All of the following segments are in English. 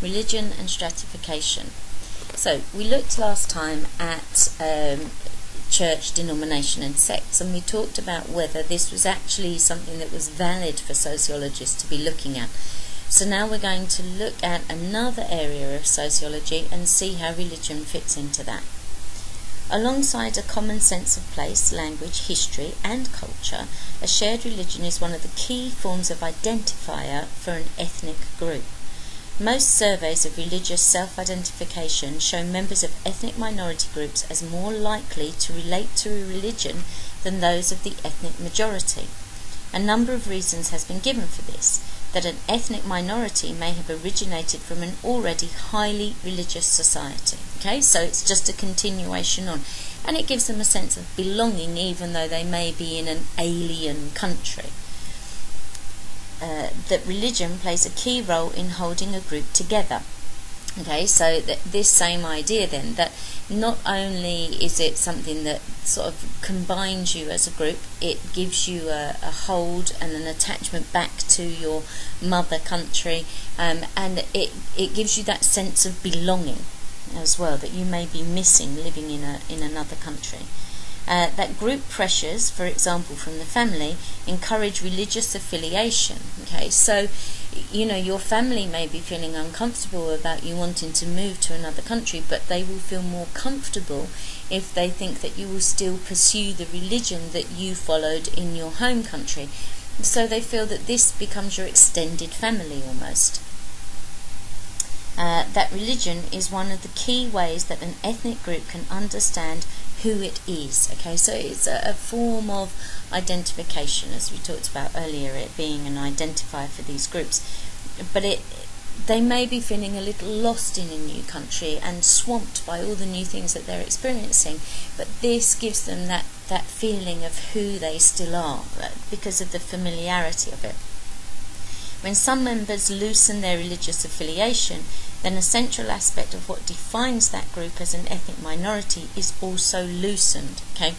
religion and stratification. So we looked last time at church, denomination and sects, and we talked about whether this was actually something that was valid for sociologists to be looking at. So now we're going to look at another area of sociology and see how religion fits into that. Alongside a common sense of place, language, history and culture, a shared religion is one of the key forms of identifier for an ethnic group. Most surveys of religious self-identification show members of ethnic minority groups as more likely to relate to a religion than those of the ethnic majority. A number of reasons has been given for this, that an ethnic minority may have originated from an already highly religious society. Okay, so it's just a continuation on, and it gives them a sense of belonging even though they may be in an alien country. That religion plays a key role in holding a group together. Okay, so this same idea then, that not only is it something that sort of combines you as a group, it gives you a hold and an attachment back to your mother country, and it gives you that sense of belonging as well that you may be missing living in another country. That group pressures, for example from the family, encourage religious affiliation. Okay, so your family may be feeling uncomfortable about you wanting to move to another country, but they will feel more comfortable if they think that you will still pursue the religion that you followed in your home country. So they feel that this becomes your extended family almost. That religion is one of the key ways that an ethnic group can understand who it is. Okay, so it's a form of identification, as we talked about earlier, it being an identifier for these groups. But they may be feeling a little lost in a new country and swamped by all the new things that they're experiencing, but this gives them that feeling of who they still are because of the familiarity of it. When some members loosen their religious affiliation, then a central aspect of what defines that group as an ethnic minority is also loosened. Okay,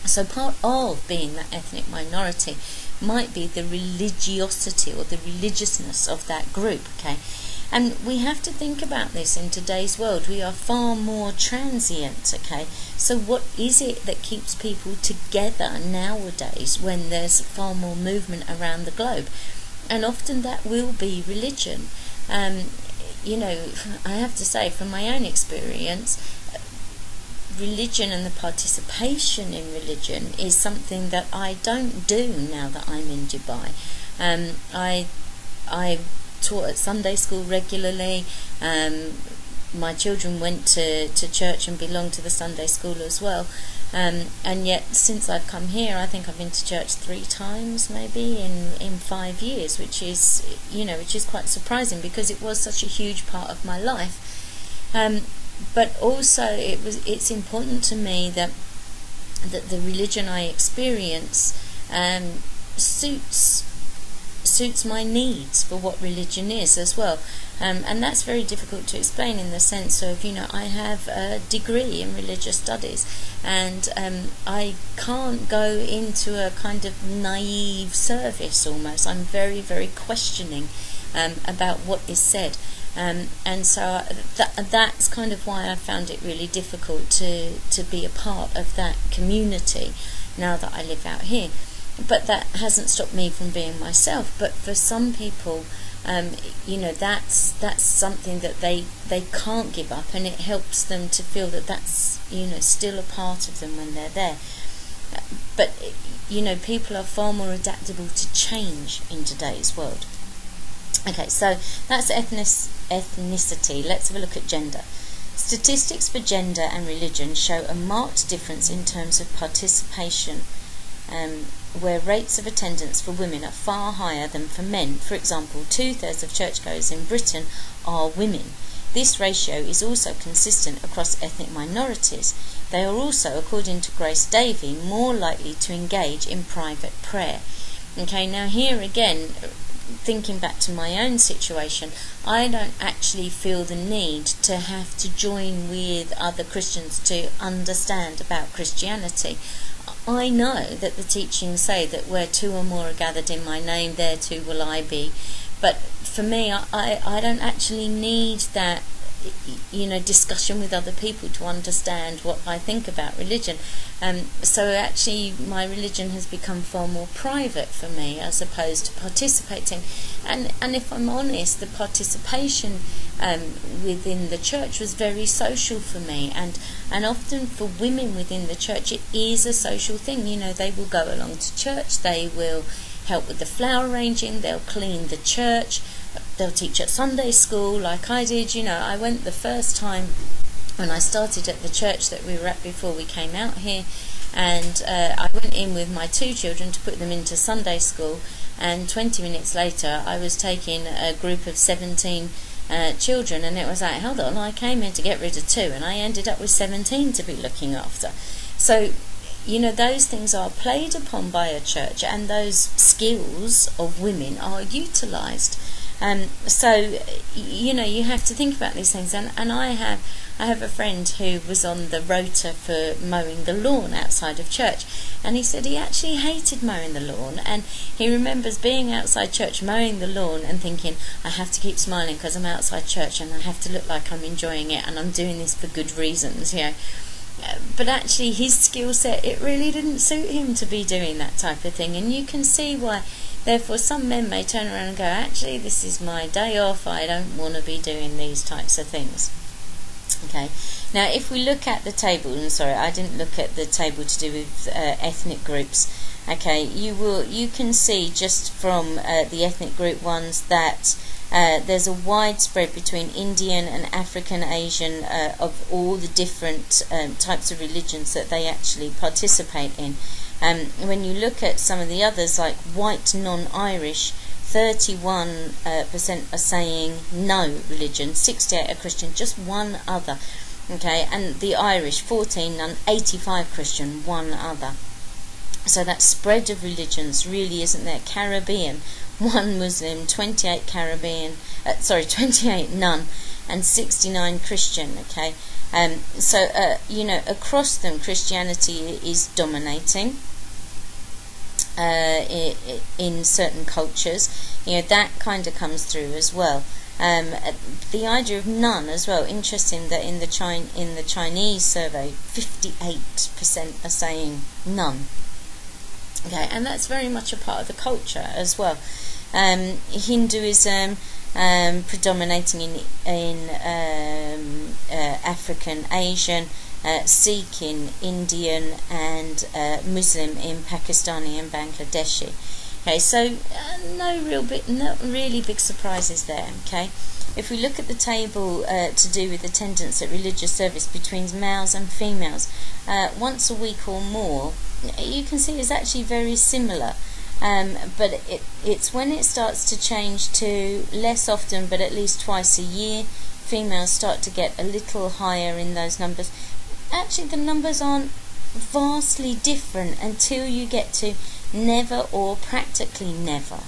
so part of being that ethnic minority might be the religiosity or the religiousness of that group. Okay, and we have to think about this in today's world. We are far more transient. Okay, so what is it that keeps people together nowadays when there's far more movement around the globe? And often that will be religion. I have to say, from my own experience, religion and the participation in religion is something that I don't do now that I'm in Dubai. I taught at Sunday school regularly. My children went to church and belonged to the Sunday school as well. And yet, since I've come here, I think I've been to church 3 times, maybe in 5 years, which is quite surprising because it was such a huge part of my life. But also, it's important to me that the religion I experience suits my needs for what religion is as well. And that's very difficult to explain in the sense of, I have a degree in religious studies, and I can't go into a kind of naive service almost. I'm very, very questioning about what is said. And so that's kind of why I found it really difficult to be a part of that community now that I live out here. But that hasn't stopped me from being myself. But for some people, that's something that they can't give up, and it helps them to feel that that's still a part of them when they're there. But people are far more adaptable to change in today's world. Okay, so that's ethnicity. Let's have a look at gender. Statistics for gender and religion show a marked difference in terms of participation, where rates of attendance for women are far higher than for men. For example, 2/3 of churchgoers in Britain are women. This ratio is also consistent across ethnic minorities. They are also, according to Grace Davey, more likely to engage in private prayer. Okay, now here again, thinking back to my own situation, I don't actually feel the need to have to join with other Christians to understand about Christianity. I know that the teachings say that where 2 or more are gathered in my name, there too will I be. But for me, I don't actually need that, discussion with other people to understand what I think about religion. So actually my religion has become far more private for me as opposed to participating. And if I'm honest, the participation within the church was very social for me, and often for women within the church it is a social thing. They will go along to church, they will help with the flower arranging, they'll clean the church, they'll teach at Sunday school like I did. I went the first time when I started at the church that we were at before we came out here, and I went in with my 2 children to put them into Sunday school, and 20 minutes later I was taking a group of 17 children, and it was like, hold on, I came in to get rid of 2 and I ended up with 17 to be looking after. So those things are played upon by a church, and those skills of women are utilised. So you have to think about these things, and I have a friend who was on the rota for mowing the lawn outside of church, and he said he actually hated mowing the lawn, and he remembers being outside church mowing the lawn and thinking, I have to keep smiling because I'm outside church and I have to look like I'm enjoying it and I'm doing this for good reasons. But actually his skill set, it really didn't suit him to be doing that type of thing, and you can see why. Therefore some men may turn around and go, actually this is my day off, I don't want to be doing these types of things. Okay, now if we look at the table, and sorry I didn't look at the table to do with ethnic groups. Okay, you can see just from the ethnic group ones that there's a wide spread between Indian and African Asian of all the different types of religions that they actually participate in. When you look at some of the others, like white non-Irish, 31% are saying no religion, 68 are Christian, just one other. Okay, and the Irish, 14 none, 85 Christian, one other. So that spread of religions really isn't there. Caribbean, 1 Muslim, 28 Caribbean, 28 none, and 69 Christian. Okay, so across them Christianity is dominating. In certain cultures, that kind of comes through as well. The idea of none as well. Interesting that in the Chinese survey, 58% are saying none. Okay, and that's very much a part of the culture as well. Hinduism predominating in African, Asian, Sikh in Indian, and Muslim in Pakistani and Bangladeshi. Okay, so not really big surprises there. Okay, if we look at the table to do with attendance at religious service between males and females, once a week or more, you can see it's actually very similar. But it's when it starts to change to less often, but at least twice a year, females start to get a little higher in those numbers. Actually, the numbers aren't vastly different until you get to never or practically never.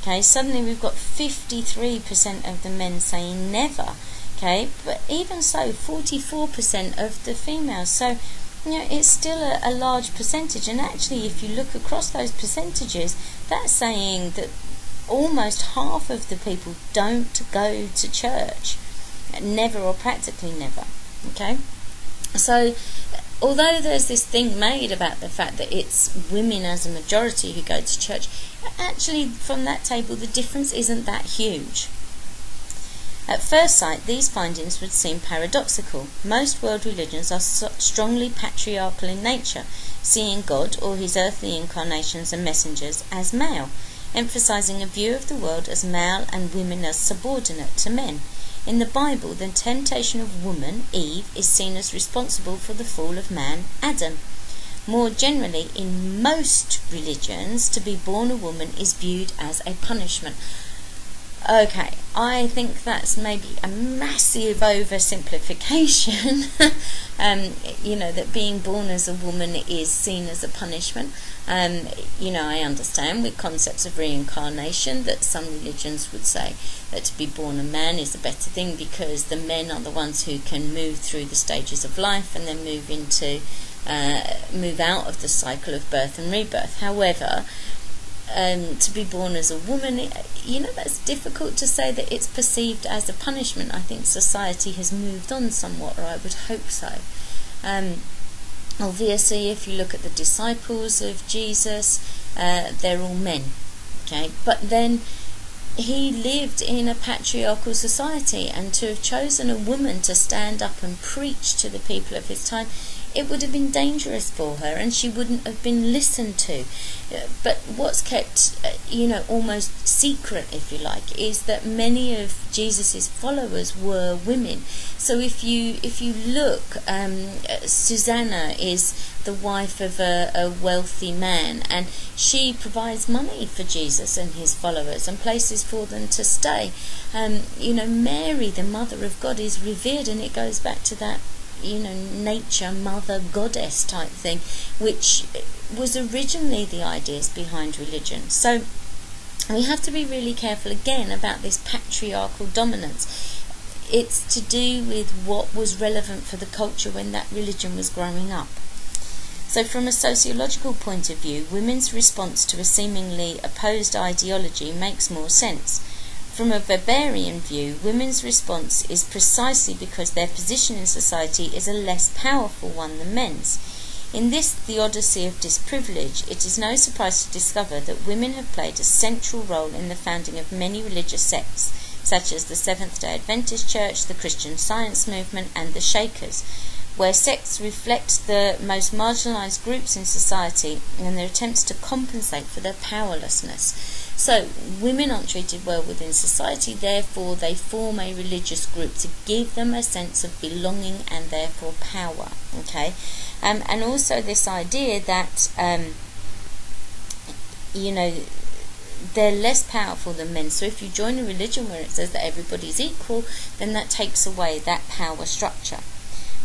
Okay, suddenly we've got 53% of the men saying never. Okay, but even so, 44% of the females. So, it's still a large percentage. And actually, if you look across those percentages, that's saying that almost half of the people don't go to church. Never or practically never. Okay. So, although there's this thing made about the fact that it's women as a majority who go to church, actually from that table the difference isn't that huge. At first sight, these findings would seem paradoxical. Most world religions are strongly patriarchal in nature, seeing God or his earthly incarnations and messengers as male, emphasizing a view of the world as male and women as subordinate to men. In the Bible, the temptation of woman, Eve, is seen as responsible for the fall of man, Adam. More generally, in most religions, to be born a woman is viewed as a punishment. Okay, I think that's maybe a massive oversimplification. That being born as a woman is seen as a punishment. I understand with concepts of reincarnation that some religions would say that to be born a man is a better thing because the men are the ones who can move through the stages of life and then move out of the cycle of birth and rebirth. However, to be born as a woman, that's difficult to say that it's perceived as a punishment. I think society has moved on somewhat, or I would hope so. Obviously, if you look at the disciples of Jesus, they're all men, okay? But then he lived in a patriarchal society, and to have chosen a woman to stand up and preach to the people of his time, it would have been dangerous for her, and she wouldn't have been listened to. But what's kept, almost secret, if you like, is that many of Jesus's followers were women. So if you look, Susanna is the wife of a wealthy man, and she provides money for Jesus and his followers and places for them to stay. Mary, the mother of God, is revered, and it goes back to that nature, mother, goddess type thing, which was originally the ideas behind religion. So we have to be really careful again about this patriarchal dominance. It's to do with what was relevant for the culture when that religion was growing up. So from a sociological point of view, women's response to a seemingly opposed ideology makes more sense. From a Weberian view, women's response is precisely because their position in society is a less powerful one than men's. In this theodicy of disprivilege, it is no surprise to discover that women have played a central role in the founding of many religious sects, such as the Seventh-day Adventist Church, the Christian Science movement, and the Shakers, where sects reflect the most marginalised groups in society and their attempts to compensate for their powerlessness. So, women aren't treated well within society, therefore they form a religious group to give them a sense of belonging and therefore power, okay? And also this idea that, they're less powerful than men. So if you join a religion where it says that everybody's equal, then that takes away that power structure.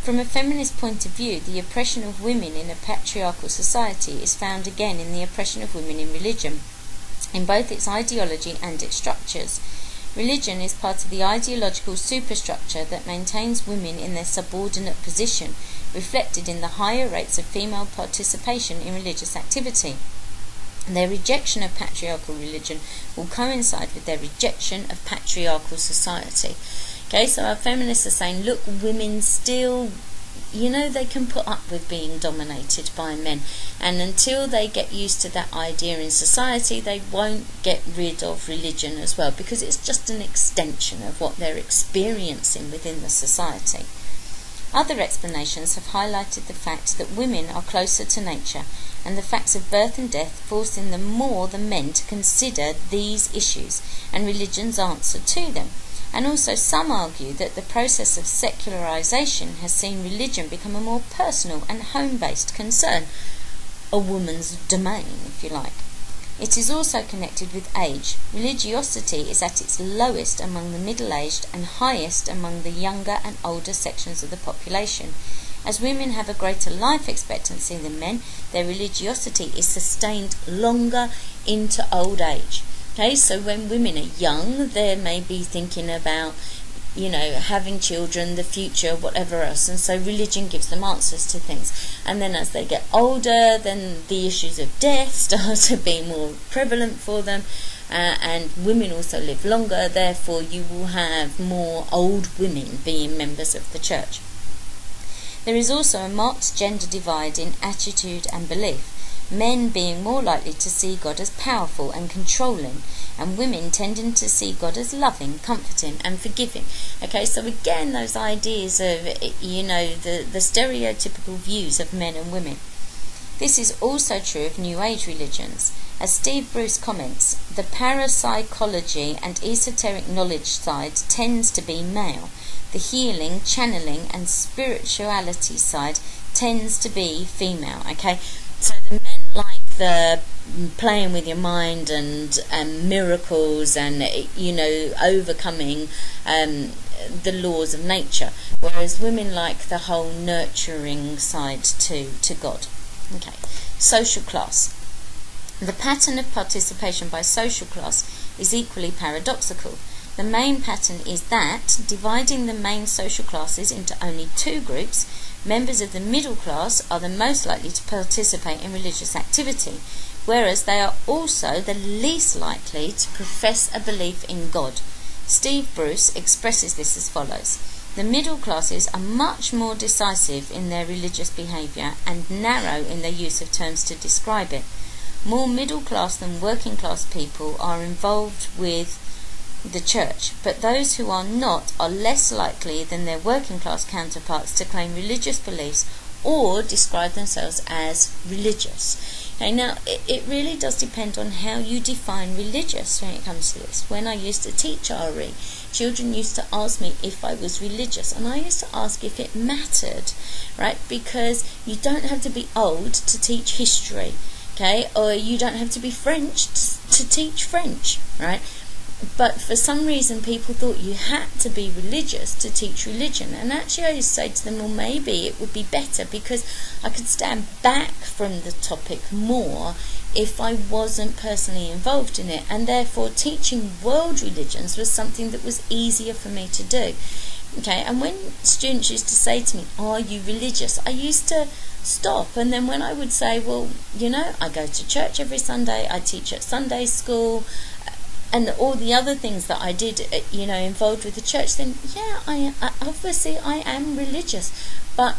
From a feminist point of view, the oppression of women in a patriarchal society is found again in the oppression of women in religion, in both its ideology and its structures. Religion is part of the ideological superstructure that maintains women in their subordinate position, reflected in the higher rates of female participation in religious activity. Their rejection of patriarchal religion will coincide with their rejection of patriarchal society. Okay, so our feminists are saying, look, women still, they can put up with being dominated by men, and until they get used to that idea in society, they won't get rid of religion as well, because it's just an extension of what they're experiencing within the society. Other explanations have highlighted the fact that women are closer to nature, and the facts of birth and death forcing them more than men to consider these issues and religion's answer to them. And also some argue that the process of secularization has seen religion become a more personal and home-based concern, a woman's domain, if you like. It is also connected with age. Religiosity is at its lowest among the middle-aged and highest among the younger and older sections of the population. As women have a greater life expectancy than men, their religiosity is sustained longer into old age. Okay, so when women are young, they may be thinking about, having children, the future, whatever else, and so religion gives them answers to things. And then as they get older, then the issues of death start to be more prevalent for them, and women also live longer, therefore you will have more old women being members of the church. There is also a marked gender divide in attitude and belief, men being more likely to see God as powerful and controlling, and women tending to see God as loving, comforting and forgiving. Okay, so again, those ideas of, the stereotypical views of men and women. This is also true of New Age religions. As Steve Bruce comments, the parapsychology and esoteric knowledge side tends to be male. The healing, channeling and spirituality side tends to be female, okay? So the men like the playing with your mind and miracles and, overcoming the laws of nature, whereas women like the whole nurturing side to God. Okay, social class. The pattern of participation by social class is equally paradoxical. The main pattern is that, dividing the main social classes into only two groups, members of the middle class are the most likely to participate in religious activity, whereas they are also the least likely to profess a belief in God. Steve Bruce expresses this as follows: the middle classes are much more decisive in their religious behaviour and narrow in their use of terms to describe it. More middle class than working class people are involved with the church, but those who are not are less likely than their working class counterparts to claim religious beliefs or describe themselves as religious. Okay, now it really does depend on how you define religious when it comes to this. When I used to teach RE, children used to ask me if I was religious, and I used to ask if it mattered, right? Because you don't have to be old to teach history, okay, or you don't have to be French to teach French, right? But for some reason people thought you had to be religious to teach religion, and actually I used to say to them, well, maybe it would be better because I could stand back from the topic more if I wasn't personally involved in it, and therefore teaching world religions was something that was easier for me to do. Okay, and when students used to say to me, are you religious, I used to stop, and then when I would say, well, you know, I go to church every Sunday, I teach at Sunday school, and all the other things that I did, you know, involved with the church, then yeah, I obviously I am religious. But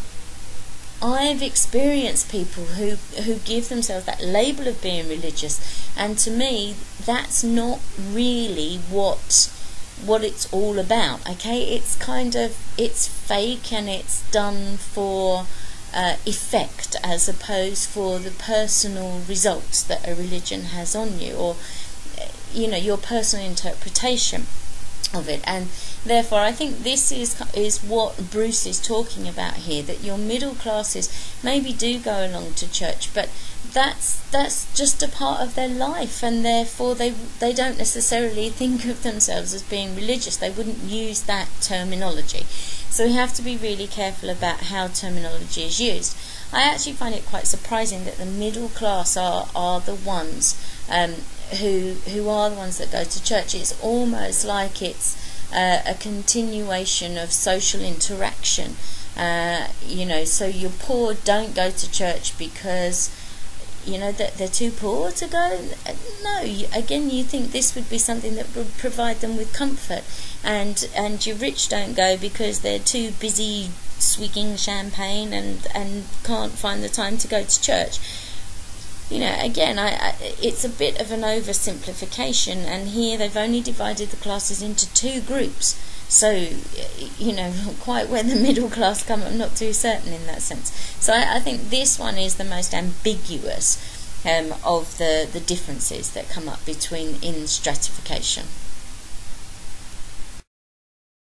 I've experienced people who give themselves that label of being religious, and to me that's not really what it's all about. Okay, it's kind of, it's fake and it's done for effect as opposed for the personal results that a religion has on you, or you know, your personal interpretation of it. And therefore I think this is what Bruce is talking about here, that your middle classes maybe do go along to church, but that's just a part of their life, and therefore they don't necessarily think of themselves as being religious. They wouldn't use that terminology. So we have to be really careful about how terminology is used. I actually find it quite surprising that the middle class are the ones who are the ones that go to church. It's almost like it's a continuation of social interaction. You know, so your poor don't go to church because, you know, that they're too poor to go. No, again, you think this would be something that would provide them with comfort, and your rich don't go because they're too busy swigging champagne and can't find the time to go to church. You know, again, it's a bit of an oversimplification, and here they've only divided the classes into two groups. So, you know, quite where the middle class come, I'm not too certain in that sense. So I think this one is the most ambiguous of the differences that come up in stratification.